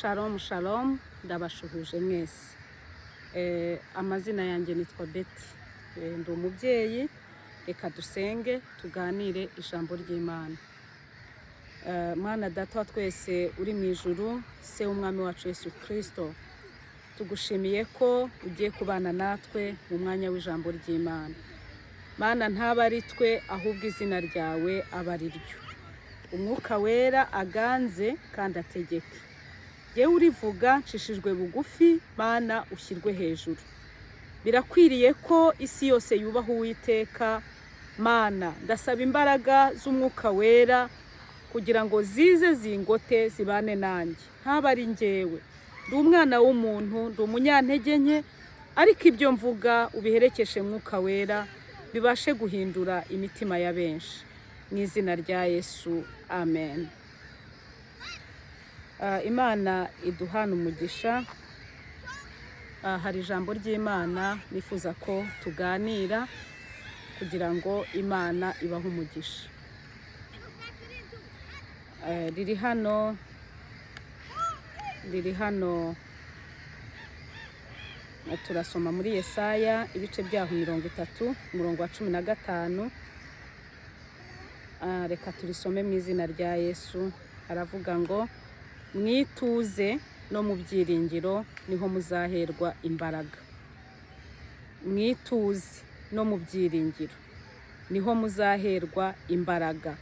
Shalom shalom ndabashuhuje mwese. Amazina yanjye nitwa Betty. Ndi umubyeyi, reka dusenge tuganire ijambo ry'Imana. Mana data wa twese uri mu ijuru, se umwami wacu Yesu Kristo, tugushimiye ko ugiye kubana natwe mu mwanya w'ijambo ry'Imana. Mana ntaba ari twe ahubwo izina ryawe aba ari ryo. Umwuka wera aganze kandi ategeke. Yewe urivuga nshishijwe bugufi, Mana ushyirwe hejuru. Birakwiriye ko isi yose yubaha Uwiteka. Mana ndasaba imbaraga z'umwuka wera kugira ngo zize zingote zibane nanjye. Ntaba ari njyewe, ndi umwana w'umuntu, ndi umunyantege nke, ariko ibyo mvuga ubiherekeshe mwuka wera bibashe guhindura imitima ya benshi. Mu izina rya Yesu, amen. Imana iduhana umugisha. Hari ijambo ry'Imana nifuza ko tuganira kugira ngo Imana ibahe umugisha. Riri hano turasoma muri Yesaya ibice byaho 30 umurongo wa 15. Reka turisome mu izina rya Yesu. Aravuga ngo mwituze no mu byiringiro niho muzaherwa imbaraga. Mwituze no mu byiringiro niho muzaherwa imbaraga.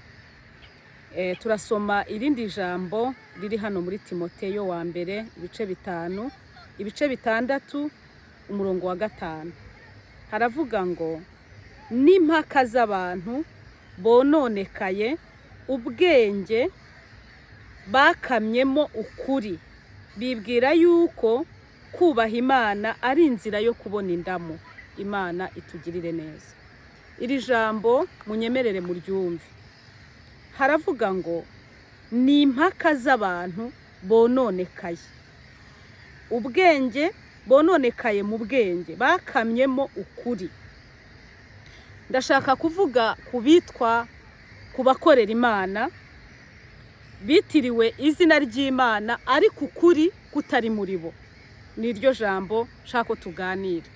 Turasoma irindi jambo riri hano muri Timoteyo wa mbere ibice 6 umurongo wa 5. Haravuga ngo n'impaka z'abantu bononekaye ubwenge bakamyemo ukuri, bibwira yuko kubaha Imana ari inzira yo kubona indamo. Imana itugirire neza. Iri jambo munyemerere muryumve. Haravuga ngo ni impaka z'abantu bononekaye ubwenge, bononekaye mu bwenge bakamyemo ukuri. Ndashaka kuvuga kubitwa kubakorera Imana, bitiriwe izina ry'Imana ariko ukuri kutari muri bo. Niryo jambo shako tuganira.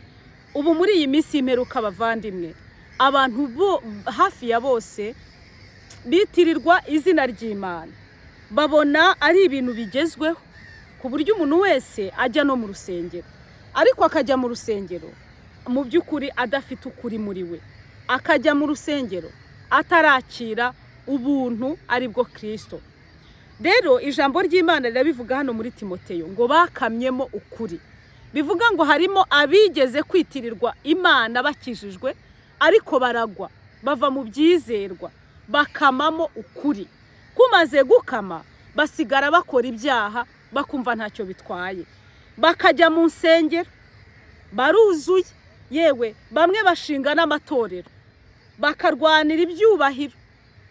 Ubu muri iyi minsi y'imperuka abavandimwe, abantu hafi ya bose bitirirwa izina ry'Imana. Babona ari ibintu bigezweho ku buryo umuntu wese ajya no mu rusengero, ariko akajya mu rusengero mu by'ukuri adafite ukuri muri we. Akajya mu rusengero atarakira ubuntu ari bwo Kristo. Rero ijambo ry'Imana rirabivuga hano muri Timoteyo ngo bakamyemo ukuri. Bivuga ngo harimo abigeze kwitirirwa Imana bakijijwe, ariko baragwa bava mu byizerwa bakamamo ukuri. Kumaze gukama basigara bakora ibyaha, bakumva ntacyo bitwaye. Bakajya mu nsengero baruzuye, yewe bamwe bashinga n'amatorero bakarwanira ibyubahiro,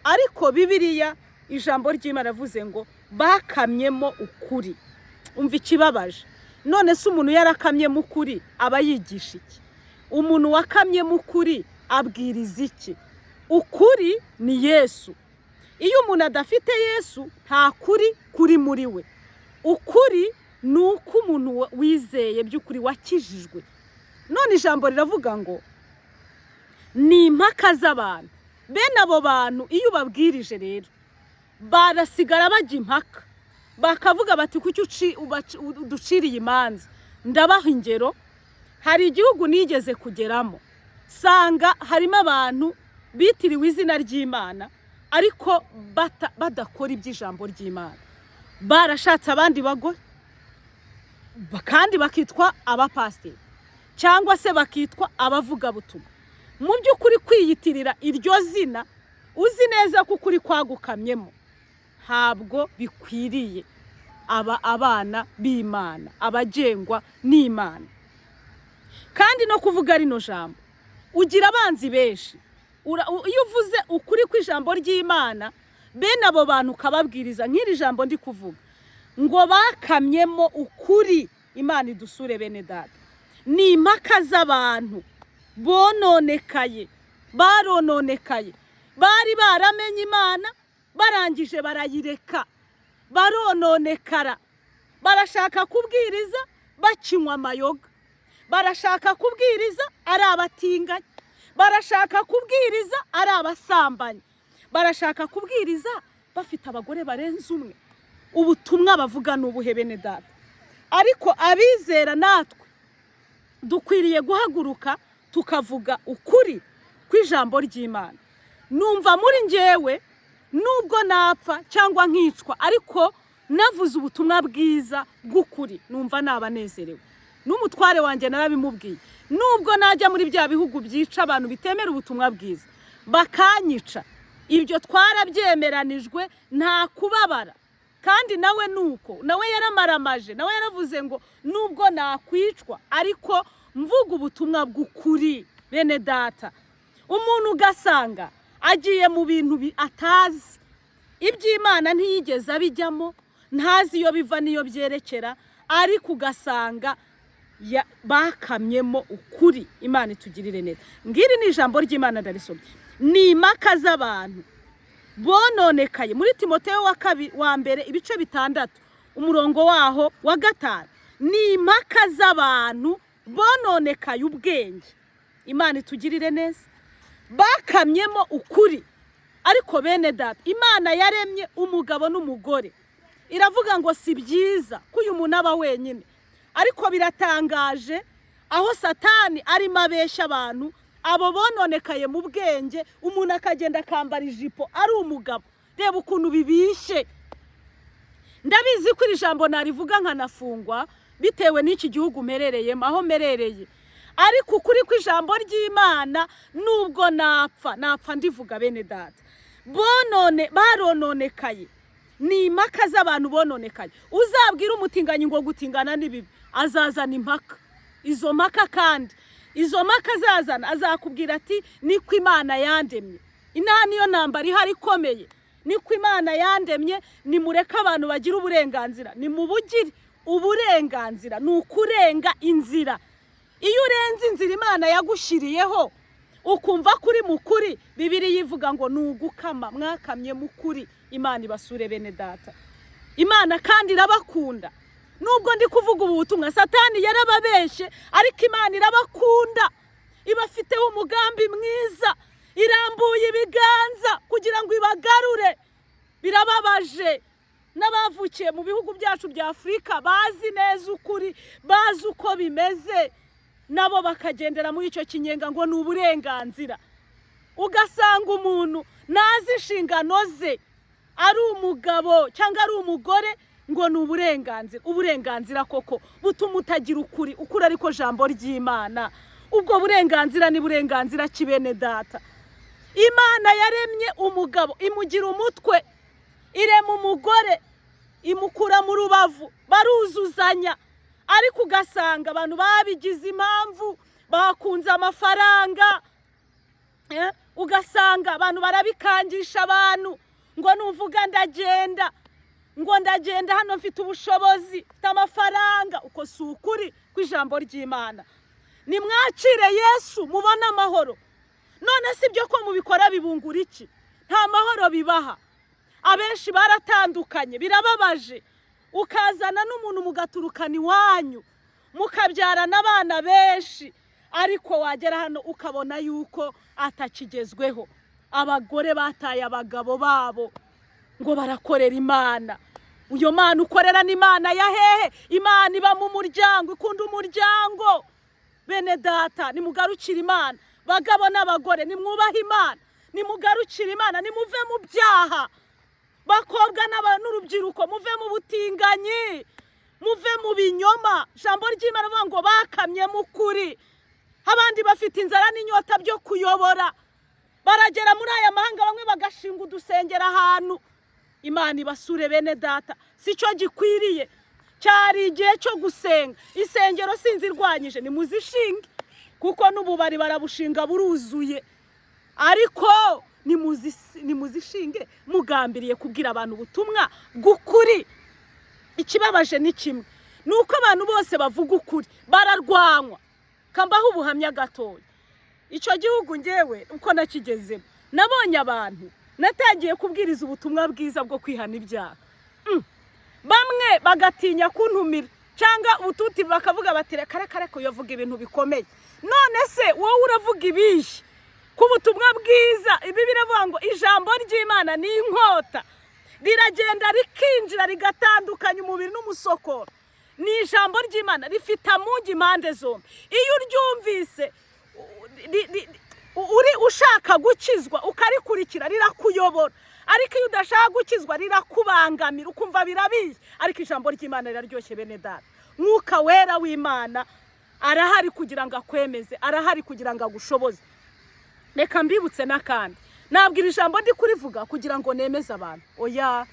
ariko Bibiliya ijambo ry'Imana ravuze ngo bakamyemo ukuri. Umva ikibabaje. None se umuntu yarakamyemo ukuri aba yigisha iki? Umuntu wakamyemo ukuri abwiriza iki? Ukuri ni Yesu. Iyo umuntu adafite Yesu nta kuri kuri muri we. Ukuri ni uko umuntu wizeye by'ukuri wakijijwe. None ijambo riravuga ngo ni impaka z'abantu. Bene abo bantu iyo babwirije rero barasigara bajya impaka, bakavuga bati kuki uduciriye imanza. Ndabaha ingero. Hari igihugu nigeze kugeramo, sanga harimo abantu bitiriwe izina ry'Imana ariko badakora iby'ijambo ry'Imana. Barashatse abandi bagore kandi bakitwa abapasiteri cyangwa se bakitwa abavuga butumwa. Mu by'ukuri kwiyitirira iryo zina uzi neza ko ukuri kwagukamyemo ntabwo bikwiriye abana b'Imana, abagengwa n'Imana. Kandi no kuvuga rino jambo ugira abanzi benshi. Iyo uvuze ukuri kw'ijambo ry'Imana, bene abo bantu ukababwiriza nk'iri jambo ndi kuvuga ngo bakamyemo ukuri. Imana idusure bene data. Ni impaka z'abantu bononekaye, barononekaye, bari baramenye Imana barangije barayireka, barononekara, barashaka kubwiriza bakinywa amayoga, barashaka kubwiriza ari abatinganyi, barashaka kubwiriza ari abasambanyi, barashaka kubwiriza bafite abagore barenze umwe. Ubutumwa bavuga n'ubuhe bene data? Ariko abizera natwe dukwiriye guhaguruka tukavuga ukuri kw'ijambo ry'Imana. Numva muri njyewe nubwo napfa cyangwa nkicwa, ariko navuze ubutumwa bwiza bw'ukuri, numva nabanezerewe. N'umutware wanjye narabimubwiye, nubwo najya muri bya bihugu byica abantu bitemera ubutumwa bwiza bakanyica, ibyo twarabyemeranijwe, nta kubabara. Kandi nawe nuko, nawe yaramaramaje, nawe yaravuze ngo nubwo nakwicwa ariko mvuga ubutumwa bw'ukuri. Bene data, umuntu ugasanga agiye mu bintu atazi, iby'Imana ntiyigeze abijyamo, ntazi iyo biva n'iyo byerekera, ariko ugasanga bakamyemo ukuri. Imana itugirire neza. Ngiri ni ijambo ry'Imana ndarisomye. Ni impaka z'abantu bononekaye muri Timoteyo wa mbere ibice 6 umurongo waho wa 5. Ni impaka z'abantu bononekaye ubwenge. Imana itugirire neza. Bakamyemo ukuri. Ariko bene data, Imana yaremye umugabo n'umugore, iravuga ngo si byiza ko uyu muntu aba wenyine. Ariko biratangaje aho Satani arimo abeshya abantu, abo bononekaye mu bwenge, umuntu akagenda akambara ijipo ari umugabo. Reba ukuntu bibishe. Ndabizi ko iri jambo narivuga nkanafungwa bitewe n'iki gihugu merereyemo, aho merereye. Ariko ukuri kw'ijambo ry'Imana nubwo napfa ndivuga bene data. Barononekaye. Ni impaka z'abantu bononekaye. Uzabwira umutinganyi ngo gutingana n'ibibi, azazana impaka. Izo mpaka kandi, izo mpaka azazana, azakubwira ati niko Imana yandemye. Inaha niyo ntambara ihari ikomeye. Niko Imana yandemye, nimureke abantu bagira uburenganzira. Nimubugire uburenganzira, ni ukurenga inzira. Iyo urenze inzira Imana yagushyiriyeho, ukumva kuri mukuri, Bibiliya ivuga ngo nugukama, mwakamye mukuri. Imana ibasure bene data. Imana kandi irabakunda. Nubwo ndi kuvuga ubu butumwa, Satani yarababeshe, ariko Imana irabakunda. Ibafiteho umugambi mwiza, irambuye ibiganza kugira ngo ibagarure. Birababaje n'abavukiye mu bihugu byacu bya Afurika bazi neza ukuri, bazi uko bimeze, nabo bakagendera muri icyo kinyenga ngo ni uburenganzira. Ugasanga umuntu nazi inshingano ze, ari umugabo cyangwa ari umugore, ngo ni uburenganzira. Uburenganzira koko butuma utagira ukuri, ukuri ariko jambo ry'Imana. Ubwo burenganzira ni burenganzira kibene data. Imana yaremye umugabo imugira umutwe, irema umugore imukura mu rubavu, baruzuzanya. Ariko ugasanga abantu babigize impamvu, bakunze amafaranga. Ugasanga abantu barabikangisha abantu ngo nuvuga ndagenda, ngo ndagenda hano mfite ubushobozi, mfite amafaranga. Uko si ukuri kw'ijambo ry'Imana. Nimwakire Yesu mubona amahoro. None si byo ko mubikora bibungura iki? Nta mahoro bibaha. Abenshi baratandukanye, birababaje. Ukazana n'umuntu mugaturukana iwanyu, mukabyarana abana benshi, ariko wagera hano ukabona yuko atakigezweho. Abagore bataye abagabo babo ngo barakorera Imana. Uyo Mana ukorera ni Imana ya hehe? Imana iba mu muryango, ikunda umuryango. Bene data, nimugarukire Imana. Bagabo n'abagore, nimwubahe Imana, nimugarukire Imana, nimuve mu byaha. Bakobwa n'urubyiruko, muve mu butinganyi, muve mu binyoma. Jambo ry'Imana rivuga ngo bakamye mukuri. Abandi bafite inzara n'inyota byo kuyobora, baragera muri aya mahanga, bamwe bagashinga udusengera ahantu. Imana ibasure bene data. Sico gikwiriye. Cyari igihe cyo gusenga. Isengero sinzirwanyije, nimuzishinge, kuko n'ububari barabushinga buruzuye. Ariko nimuzishinge mugambiriye kubwira abantu ubutumwa bw'ukuri. Ikibabaje ni kimwe, nuko abantu bose bavuga ukuri bararwanywa. Kambaho ubuhamya gatoya. Icyo gihugu ngewe uko nakigezemo, nabonye abantu, natangiye kubwiriza ubutumwa bwiza bwo kwihana ibyaha. Bamwe bagatinya kuntumira cyangwa ututi bakavuga bati reka ko yavuga ibintu bikomeye. None se wowe uravuga ibihe ku butumwa bwiza? Ibi biravuga ngo ijambo ry'Imana ni inkota, riragenda rikinjira rigatandukanya umubiri n'umusokoro. Ni ijambo ry'Imana rifite amugi impande zombi. Iyo uryumvise uri ushaka gukizwa ukarikurikira rirakuyobora, ariko iyo udashaka gukizwa rirakubangamira ukumva birabiye. Ariko ijambo ry'Imana riraryoshye bene data. Mwuka wera w'Imana arahari kugira ngo akwemeze, arahari kugira ngo agushoboze. Reka mbibutse n'akandi, ntabwo iri jambo ndi kurivuga kugira ngo nemeze abantu. Oya,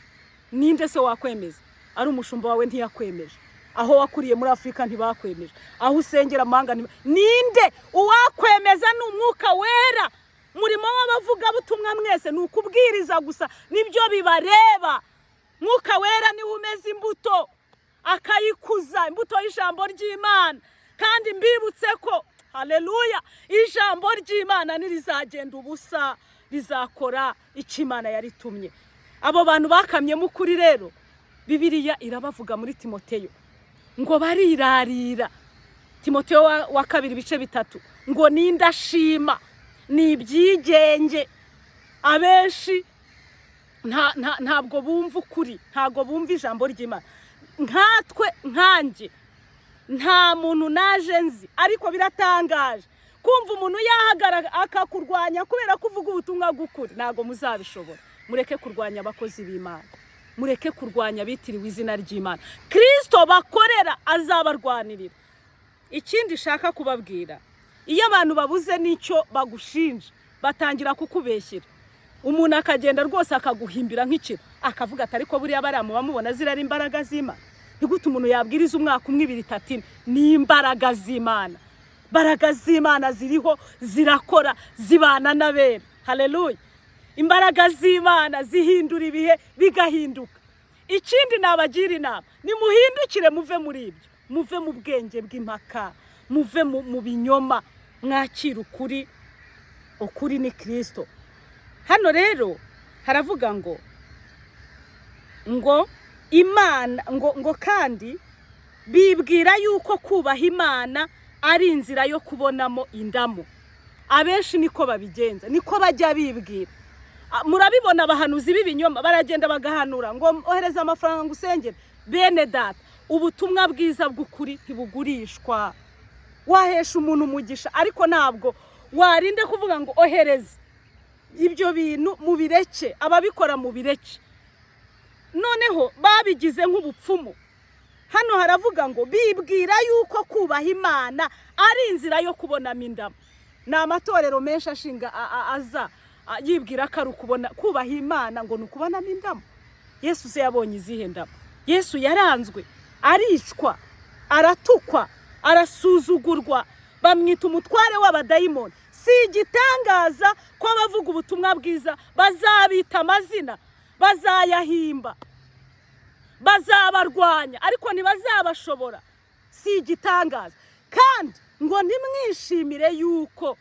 ninde se wakwemeza? Ari umushumba wawe ntiyakwemeje, aho wakuriye muri Afrika ntibakwemeje, aho usengera amahanga ninde uwakwemeza? Ni umwuka wera. Murimo w'abavuga butumwa mwese ni ukubwiriza gusa, nibyo bibareba. Mwuka wera niwe umeze imbuto akayikuza, imbuto y'ijambo ry'Imana. Kandi mbibutse ko haleluya, ijambo ry'Imana nirizagenda ubusa, rizakora icyo Imana yaritumye. Abo bantu bakamyemo ukuri rero, Bibiliya irabavuga muri Timoteyo ngo barirarira. Timoteyo wa 2:3 ngo nindashima, ni ibyigenge. Abenshi ntabwo bumva ukuri, ntabwo bumva ijambo ry'Imana. Nkatwe nkanjye nta muntu naje nzi, ariko biratangaje kumva umuntu yahagarara akakurwanya kubera kuvuga ubutumwa bw'ukuri. Ntabwo muzabishobora. Mureke kurwanya abakozi b'Imana, mureke kurwanya bitiriwe izina ry'Imana. Kristo bakorera azabarwanirira. Ikindi shaka kubabwira, iyo abantu babuze n'icyo bagushinja batangira kukubeshyira. Umuntu akagenda rwose akaguhimbira nk'ikiro, akavuga ati ariko buriya baramu bamubona zirari imbaraga z'Imana. Nigute umuntu yabwiriza umwaka 1, 2, 3? Ni imbaraga z'Imana. Imbaraga z'Imana ziriho zirakora, zibana n'abera. Haleluya. Imbaraga z'Imana zihindura ibihe bigahinduka. Ikindi nabagira inama, ni muhindukire muve muri ibyo, muve mu bwenge bw'impaka, muve mu binyoma, mwakira ukuri. Ukuri ni Kristo. Hano rero haravuga ngo Imana ngo kandi bibwira yuko kubaha Imana ari inzira yo kubonamo indamo. Abenshi niko babigenza, niko bajya bibwira. Murabibona abahanuzi b'ibinyoma baragenda bagahanura ngo ohereza amafaranga ngo usengere. Bene data, ubutumwa bwiza bw'ukuri ntibugurishwa. Wahesha umuntu umugisha, ariko ntabwo warinde kuvuga ngo ohereza. Ibyo bintu mubireke, ababikora mubireke. Noneho babigize nk'ubupfumu. Hano haravuga ngo bibwira yuko kubaha Imana ari inzira yo kubonamo indamo. Ni amatorero menshi ashinga aza yibwira ko ari ukubona kubaha Imana ngo ni ukubonamo indamo. Yesu se yabonye izihe ndamo? Yesu yaranzwe, aricwa, aratukwa, arasuzugurwa, bamwita umutware w'abadayimoni. Si igitangaza ko abavuga ubutumwa bwiza bazabita amazina, bazayahimba, bazabarwanya, ariko ntibazabashobora. Si igitangaza. Kandi ngo nimwishimire yuko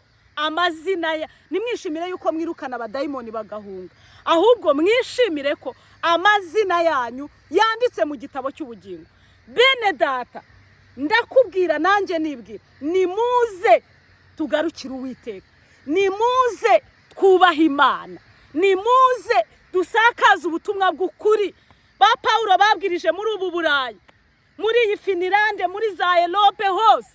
nimwishimire yuko mwirukana abadayimoni bagahunga, ahubwo mwishimire ko amazina yanyu yanditse mu gitabo cy'ubugingo. Bene data, ndakubwira nanjye nibwira, nimuze tugarukire Uwiteka, nimuze twubaha Imana, nimuze dusakaza ubutumwa bw'ukuri. Ba Paulo babwirije muri ubu Burayi, muri iyi Finlande, muri za Erope hose,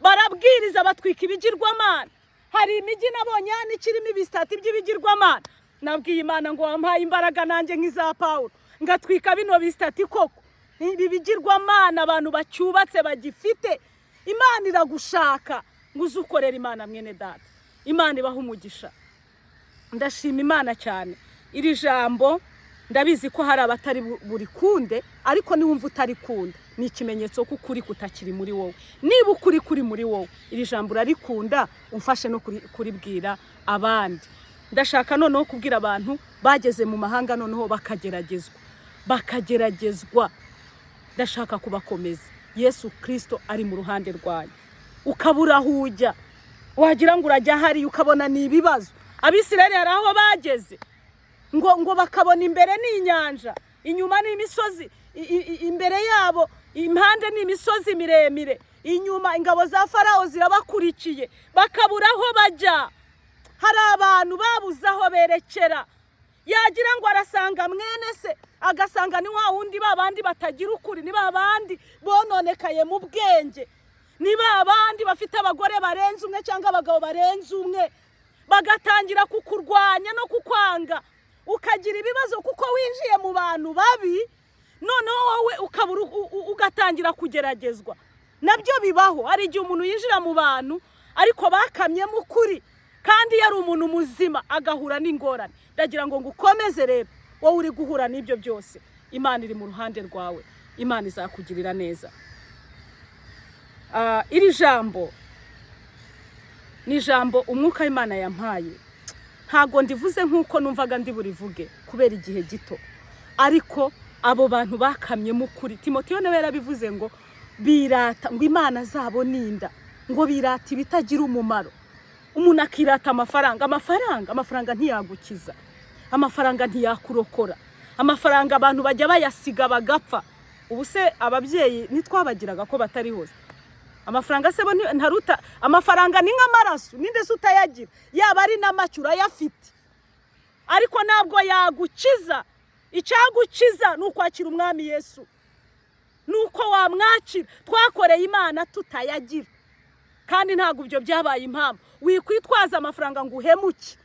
barabwiriza batwika ibigirwamana. Hari imijyi nabonye nikirimo ibisitati by'ibigirwamana. Nabwiye Imana ngo wampaye imbaraga nanjye nk'iza Paulo ngatwika bino bisitati koko. Ibi bigirwamana abantu bacyubatse bagifite. Imana iragushaka ngo uzukorera Imana mwene data. Imana ibaha umugisha. Ndashima Imana cyane. Iri jambo ndabizi ko hari abatari burikunde, ariko niwumva utari kunda ni ikimenyetso ko ukuri kutakiri muri wowe. Niba ukuri kuri muri wowe, iri jambo urarikunda, umfashe no kuribwira abandi. Ndashaka noneho kubwira abantu bageze mu mahanga noneho bakageragezwa. Ndashaka kubakomeza. Yesu Kristo ari mu ruhande rwanyu. Ukabura hujya, wagira ngo urajya hari ukabona ni ibibazo. Abisirayeli hari aho bageze ngo bakabona imbere n'inyanja, inyuma n'imisozi, imbere yabo impande n'imisozi miremire, inyuma ingabo za Farawo zirabakurikiye bakabura aho bajya. Hari abantu babuze aho berekera, yagira ngo arasanga mwene se, agasanga ni wa wundi babandi batagira ukuri, ni babandi bononekaye mu bwenge, ni babandi bafite abagore barenze umwe cyangwa abagabo barenze umwe, bagatangira kukurwanya no kukwanga, ukagira ibibazo kuko winjiye mu bantu babi, noneho wowe ukabura ugatangira kugeragezwa. Nabyo bibaho, hari igihe umuntu yinjira mu bantu ariko bakamyemo ukuri kandi yari umuntu muzima agahura n'ingorane. Ndagira ngo ngukomeze rero, wowe uri guhura n'ibyo byose, Imana iri mu ruhande rwawe, Imana izakugirira neza. Iri jambo ni ijambo umwuka Imana yampaye, ntago ndivuze nk'uko numvaga ndi burivuge kubera igihe gito, ariko abo bantu bakamyemo ukuri. Timoteyo nawe yarabivuze ngo birata, ngo Imana zabo ninda, ngo birata ibitagira umumaro. Umuntu akirata amafaranga ntiyagukiza, amafaranga ntiyakurokora, amafaranga abantu bajya bayasiga bagapfa. Ubu se ababyeyi nitwabagiraga ko batari hose? Amafaranga se bo ntaruta, amafaranga ni nk'amaraso, ninde se utayagira? Yaba ari n'amacyura yafite, ariko ntabwo yagukiza. Icyagukiza ni ukwakira umwami Yesu, nuko wamwakira. Twakoreye Imana tutayagira, kandi ntabwo ibyo byabaye impamvu. Wikwitwaza amafaranga ngo uhemuke,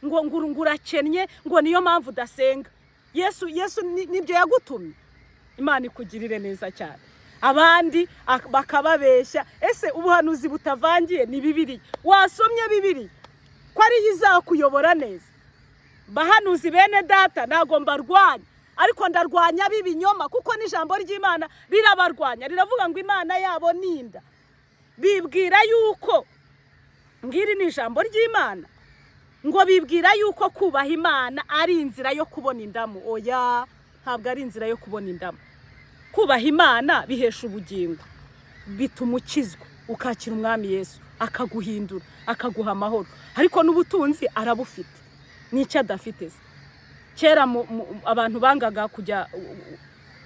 ngo urakennye, ngo niyo mpamvu udasenga. Yesu nibyo yagutumye. Imana ikugirire neza cyane. Abandi bakababeshya. Ese ubuhanuzi butavangiye ni Bibiliya? Wasomye Bibiliya ko ari izakuyobora neza? Bahanuzi bene data, ntago mbarwanya, ariko ndarwanya b'ibinyoma, kuko n'ijambo ry'Imana rirabarwanya. Riravuga ngo Imana yabo ninda. Bibwira yuko, ngiri ni ijambo ry'Imana, ngo bibwira yuko kubaha Imana ari inzira yo kubona indamu. Oya, ntabwo ari inzira yo kubona indamu. Kubaha Imana bihesha ubugingo, bituma ukizwa, ukakira umwami Yesu, akaguhindura, akaguha amahoro. Ariko n'ubutunzi arabufite, n'icyo adafite se. Kera abantu bangaga kujya,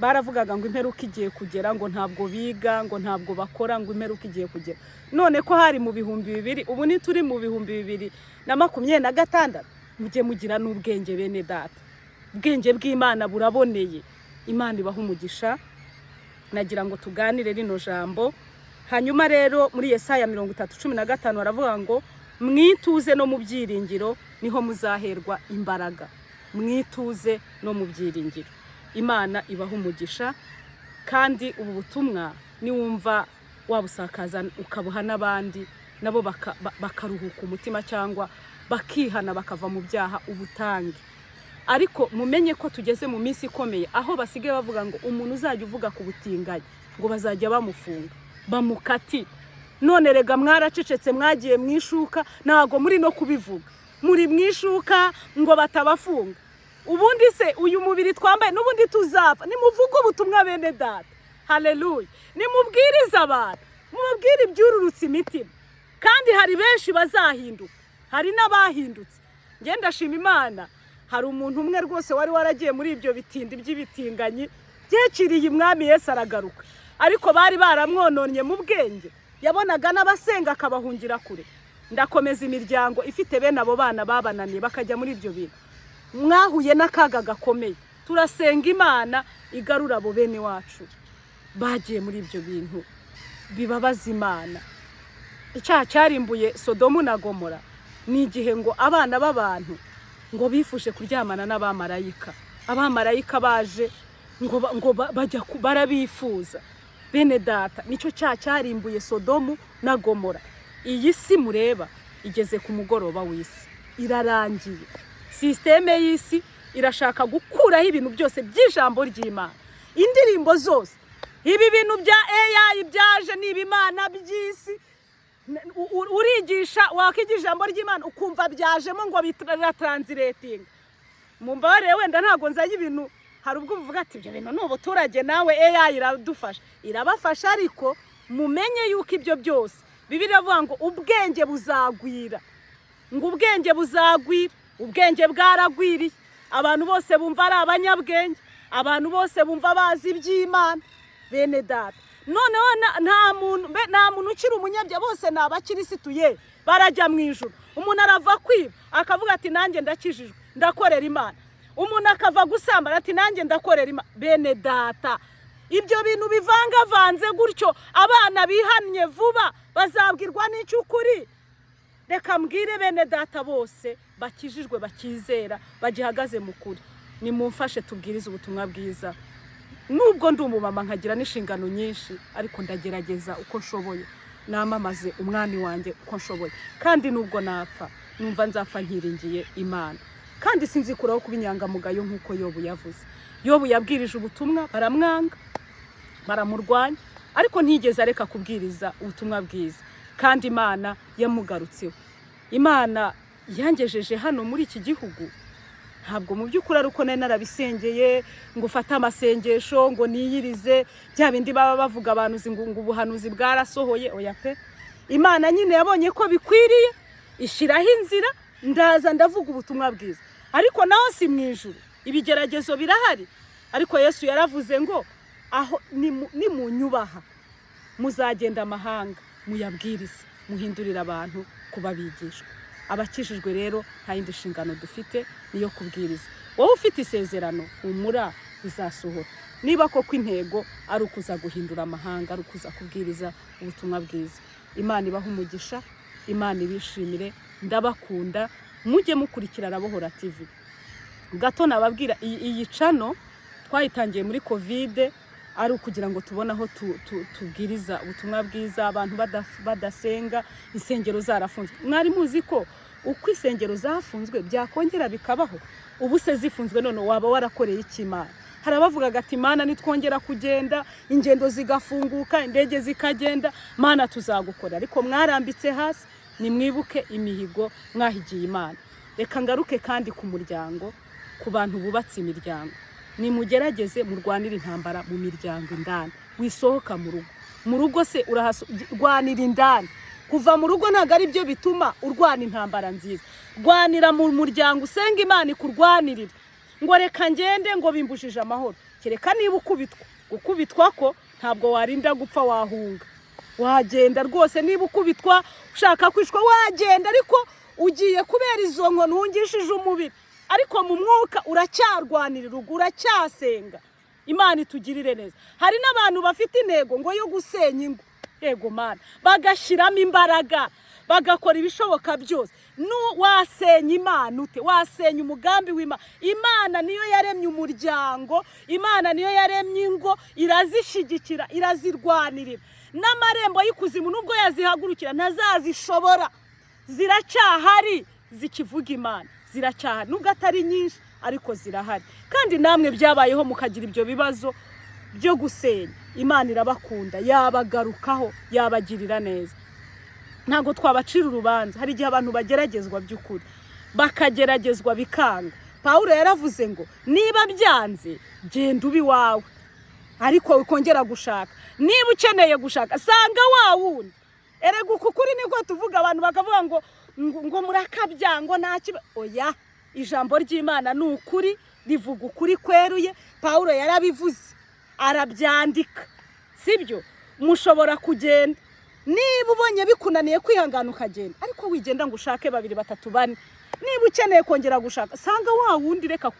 baravugaga ngo imperuka igiye kugera, ngo ntabwo biga, ngo ntabwo bakora, ngo imperuka igiye kugera. None ko hari mu 2000, ubu ni turi mu 2026, mujye mugira n'ubwenge bene data. Ubwenge bw'Imana buraboneye. Imana ibaha umugisha. Nagira ngo tuganire rino jambo. Hanyuma rero muri Yesaya 30:15 baravuga ngo mwituze no mu byiringiro niho muzaherwa imbaraga. Mwituze no mu byiringiro. Imana ibaha umugisha, kandi ubu butumwa niwumva wabusakaza ukabuha n'abandi, nabo bakaruhuka umutima cyangwa bakihana bakava mu byaha, ubutange. Ariko mumenye ko tugeze mu minsi ikomeye, aho basigaye bavuga ngo umuntu uzajya uvuga ku butinganyi ngo bazajya bamufunga, bamukati. None rega mwaracecetse, mwagiye mwishuka, ntago muri no kubivuga, muri mwishuka ngo batabafunga. Ubundi se uyu mubiri twambaye n'ubundi tuzapfa. Nimuvuga ubutumwa bene data, haleluya, nimubwiriza abantu, mubabwire ibyururutse imitima, kandi hari benshi bazahinduka, hari n'abahindutse. Nge ndashima Imana, hari umuntu umwe rwose wari waragiye muri ibyo bitindi by'ibitinganyi, byekiriye umwami Yesu aragaruka, ariko bari baramwononye mu bwenge, yabonaga n'abasenga akabahungira kure. Ndakomeza imiryango ifite bene abo bana babananiye bakajya muri ibyo bintu. Mwahuye n'akaga gakomeye, turasenga Imana igarura abo bene wacu bagiye muri ibyo bintu bibabaza Imana. Icyaha cyarimbuye Sodomu na Gomora ni igihe ngo abana b'abantu ngo bifuje kuryamana n'abamarayika. Abamarayika baje ngo bajya barabifuza. Bene data, nicyo cyaha cyarimbuye Sodomu na Gomora. Iyi si mureba igeze ku mugoroba w'isi, irarangiye. Systeme y'isi irashaka gukuraho ibintu byose by'ijambo ry'Imana. Indirimbo zose, ibi bintu bya AI byaje n'ibimana by'isi, urigisha wakigisha ijambo ry'Imana ukumva byajemo ngo bitranslating. Mumbare wenda ntago nzaye ibintu, hari ubwo uvuga ati ibyo bintu n'ubuturage, nawe AI iradufasha, irabafasha, ariko mumenye yuko ibyo byose Bibiliya ivuga ngo ubwenge buzagwira, ngo ubwenge buzagwira. Ubwenge bwaragwiriye, abantu bose bumva ari abanyabwenge, abantu bose bumva bazi iby'Imana. bene data. Noneho nta muntu ukiri umunyabyaha, bose ni abakirisitu ye barajya mu ijuru. Umuntu arava kwiba akavuga ati nanjye ndakijijwe ndakorera Imana. Umuntu akava gusambana ati nanjye ndakorera Imana. Bene data, ibyo bintu bivangavanze gutyo, abana bihannye vuba bazabwirwa n'icy'ukuri. Reka mbwire bene data bose bakijijwe bakizera bagihagaze mu kuri, nimumfashe tubwirize ubutumwa bwiza. Nubwo ndi umumama nkagira n'inshingano nyinshi, ariko ndagerageza uko nshoboye namamaze umwami wanjye uko nshoboye. Kandi nubwo napfa numva nzapfa nkiringiye Imana, kandi sinzikuraho kuba inyangamugayo nk'uko Yobu yavuze. Yobu yabwirije ubutumwa, baramwanga baramurwanya, ariko ntigeze areka kubwiriza ubutumwa bwiza. Kandi Imana yamugarutseho. Imana yangejeje hano muri iki gihugu, ntabwo mu by'ukuri ari uko narabisengeye ngo ufate amasengesho ngo niyirize bya bindi baba bavuga abantu ngo ubuhanuzi bwarasohoye. Oya pe, Imana nyine yabonye ko bikwiriye ishyiraho inzira, ndaza ndavuga ubutumwa bwiza. Ariko naho si mu ijuru, ibigeragezo birahari. Ariko Yesu yaravuze ngo aho ni mu nyubaha muzagenda amahanga muyabwirize, muhindurira abantu kuba bigishwa. Abakijijwe rero nta yindi nshingano dufite niyo kubwiriza. Wowe ufite isezerano humura bizasohora. Niba koko intego ari ukuza guhindura amahanga, ari ukuza kubwiriza ubutumwa bwiza, Imana ibaha umugisha, Imana ibishimire. Ndabakunda, mujye mukurikira Rabohora TV. Gato nababwira iyi cano twayitangiye muri Covid, ari ukugira ngo tubone aho tubwiriza ubutumwa bwiza. Abantu badasenga, insengero zarafunzwe. Mwari muzi ko uko insengero zafunzwe byakongera bikabaho? Ubu se zifunzwe none waba warakoreye iki Imana? Hari abavugaga ati Mana nitwongera kugenda ingendo zigafunguka, indege zikagenda, Mana tuzagukora. Ariko mwarambitse hasi, nimwibuke imihigo mwahigiye Imana. Reka ngaruke kandi ku muryango, ku bantu bubatse imiryango. Nimugerageze murwanira intambara mu miryango indani. Wisohoka mu rugo se urahaswanira indani. Kuva mu rugo ntago ari byo bituma urwana intambara nziza. Rwanira mu muryango, usenga Imana ikurwanirira. Ngo reka ngende ngo bimbujije amahoro. Kereka niba ukubitwa ko ntabwo warinda gupfa wahunga. Wagenda rwose, niba ukubitwa ushaka kwishwa wagenda, ariko ugiye kubera izo nkono wungishije umubiri. Ariko mu mwuka uracyarwanirira, uracyasenga. Imana itugirire neza. Hari n'abantu bafite intego ngo yo gusenya ingo. Yego Mana, bagashiramo imbaraga, bagakora ibishoboka byose. Wasenya Imana ute? Wasenya umugambi w'Imana. Imana niyo yaremye umuryango, Imana niyo yaremye ingo, irazishigikira, irazirwanirira. N'amarembo y'ikuzimu nubwo yazihagurukira ntazazishobora. Ziracyahari zikivuga Imana. Ziracyahari nubwo atari nyinshi, ariko zirahari. Kandi namwe byabayeho mukagira ibyo bibazo byo gusenya, Imana irabakunda, yabagarukaho, yabagirira neza. Ntago twabacira urubanza. Hari igihe abantu bageragezwa by'ukuri, bakageragezwa bikanga. Paulo yaravuze ngo niba byanze genda ubi wawe, ariko ukongera gushaka. Niba ukeneye gushaka sanga wa wundi. Erega ukuri niko tuvuga, abantu bakavuga ngo murakabyango ntakiba. Oya, ijambo ry'Imana ni ukuri, rivuga ukuri kweruye. Paulo yarabivuze, arabyandika, sibyo? Mushobora kugenda, niba ubonye bikunaniye kwihangana ukagenda, ariko wigenda ngo ushake 2 3 4. Niba ukeneye kongera gushaka sanga wa wundi. Reka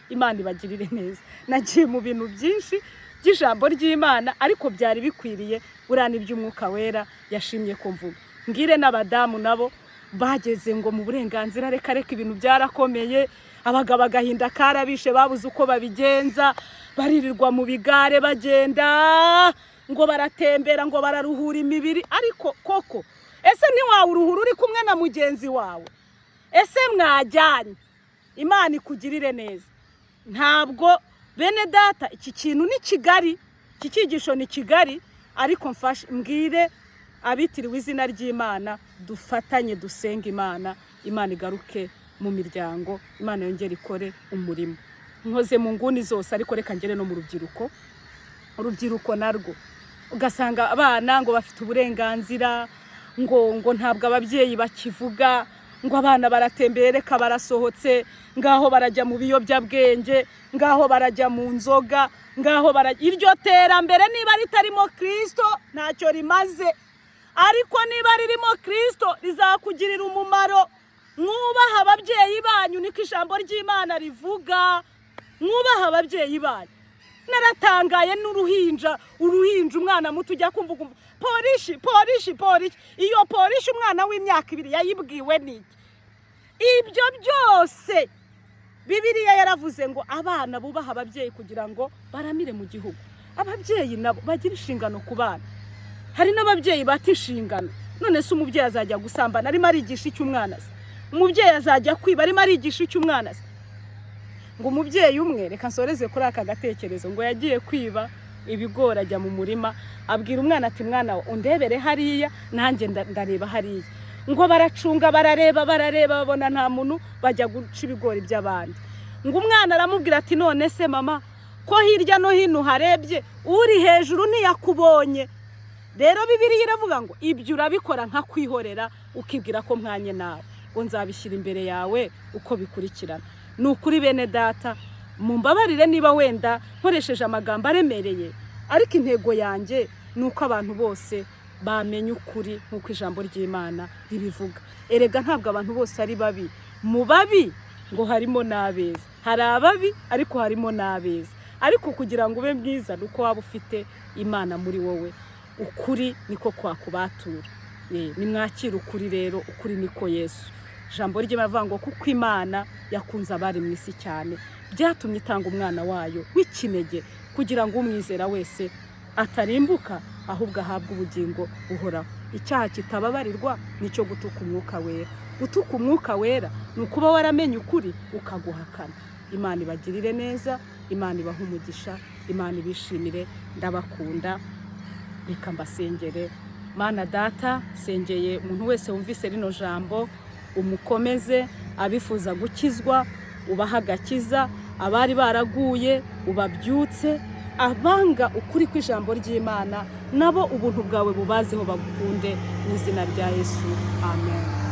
Imana ibagirire neza. Nagiye mu bintu byinshi by'ijambo ry'Imana, ariko byari bikwiriye burana iby'Umwuka Wera yashimye ko mvuga. Ngire n'abadamu nabo bageze ngo mu burenganzira. Reka ibintu byarakomeye. Abagabo agahinda karabishe, babuze uko babigenza, baririrwa mu bigare bagenda, ngo baratembera, ngo bararuhura imibiri. Ariko koko ese ntiwawuruhura uri kumwe na mugenzi wawe? Ese mwajyanye? Imana ikugirire neza. Ntabwo bene data, iki kintu ni kigari, iki cyigisho ni kigari, ariko mfashe mbwire abitiriwe izina ry'Imana, dufatanye dusenga Imana. Imana igaruke mu miryango, Imana yongera ikore umurimo. Nkoze mu nguni zose, ariko reka ngere no mu rubyiruko. Urubyiruko narwo ugasanga abana ngo bafite uburenganzira, ngo ntabwo ababyeyi bakivuga, ngo abana baratembereka barasohotse, ngaho barajya mu biyobyabwenge, ngaho barajya mu nzoga, ngaho iryo terambere niba ritarimo Kristo ntacyo rimaze, ariko niba ririmo Kristo rizakugirira umumaro. Mwubaha ababyeyi banyu, niko ijambo ry'Imana rivuga. Mwubaha ababyeyi banyu. Naratangaye n'uruhinja umwana muto ujya kumva polishi. Iyo polishi umwana w'imyaka 2 yayibwiwe niki? Ibyo byose Bibiliya yaravuze ngo abana bubaha ababyeyi kugira ngo baramire mu gihugu. Ababyeyi nabo bagira inshingano ku bana. Hari n'ababyeyi bata inshingano. None se umubyeyi azajya gusambana arimo arigisha icy'umwana se? Umubyeyi azajya kwiba arimo arigisha icy'umwana se? Ngo umubyeyi umwe, reka nsoreze kuri aka gatekerezo, ngo yagiye kwiba ibigori ajya mu murima, abwira umwana ati mwana undebere hariya nanjye ndareba hariya. Ngo baracunga barareba babona nta muntu, bajya guca ibigori by'abandi. Ngo umwana aramubwira ati none se mama ko hirya no hino harebye uri hejuru ntiyakubonye? Rero Bibiliya iravuga ngo ibyo urabikora nka kwihorera ukibwira ko mwanye nawe, ngo nzabishyira imbere yawe uko bikurikirana. Nukuri bene data, mumbabarire niba wenda nkoresheje amagambo aremereye, ariko intego yanjye nuko abantu bose bamenye ukuri nkuko ijambo ry'Imana ribivuga. Erega ntabwo abantu bose ari babi. Mu babi ngo harimo n'abeza. Hari ababi ariko harimo n'abeza. Ariko kugira ngo ube mwiza nuko waba ufite Imana muri wowe. Ukuri niko kwakubatura. Nimwakira ukuri rero, ukuri niko Yesu. Ijambo ry'Imana ngo kuko Imana yakunze abari mu isi cyane, byatumye itanga umwana wayo w'ikinege kugira ngo umwizera wese atarimbuka ahubwo ahabwe ubugingo buhoraho. Icyaha kitababarirwa nicyo gutuka umwuka wera. Gutuka umwuka wera ni ukuba waramenye ukuri ukaguhakana. Imana ibagirire neza, Imana ibahe umugisha, Imana ibishimire. Ndabakunda, reka mbasengere. Mana Data, sengeye umuntu wese wumvise rino jambo, umukomeze, abifuza gukizwa ubaha agakiza, abari baraguye ubabyutse, abanga ukuri kw'ijambo ry'Imana nabo ubuntu bwawe bubazeho bagukunde, mu izina rya Yesu, amen.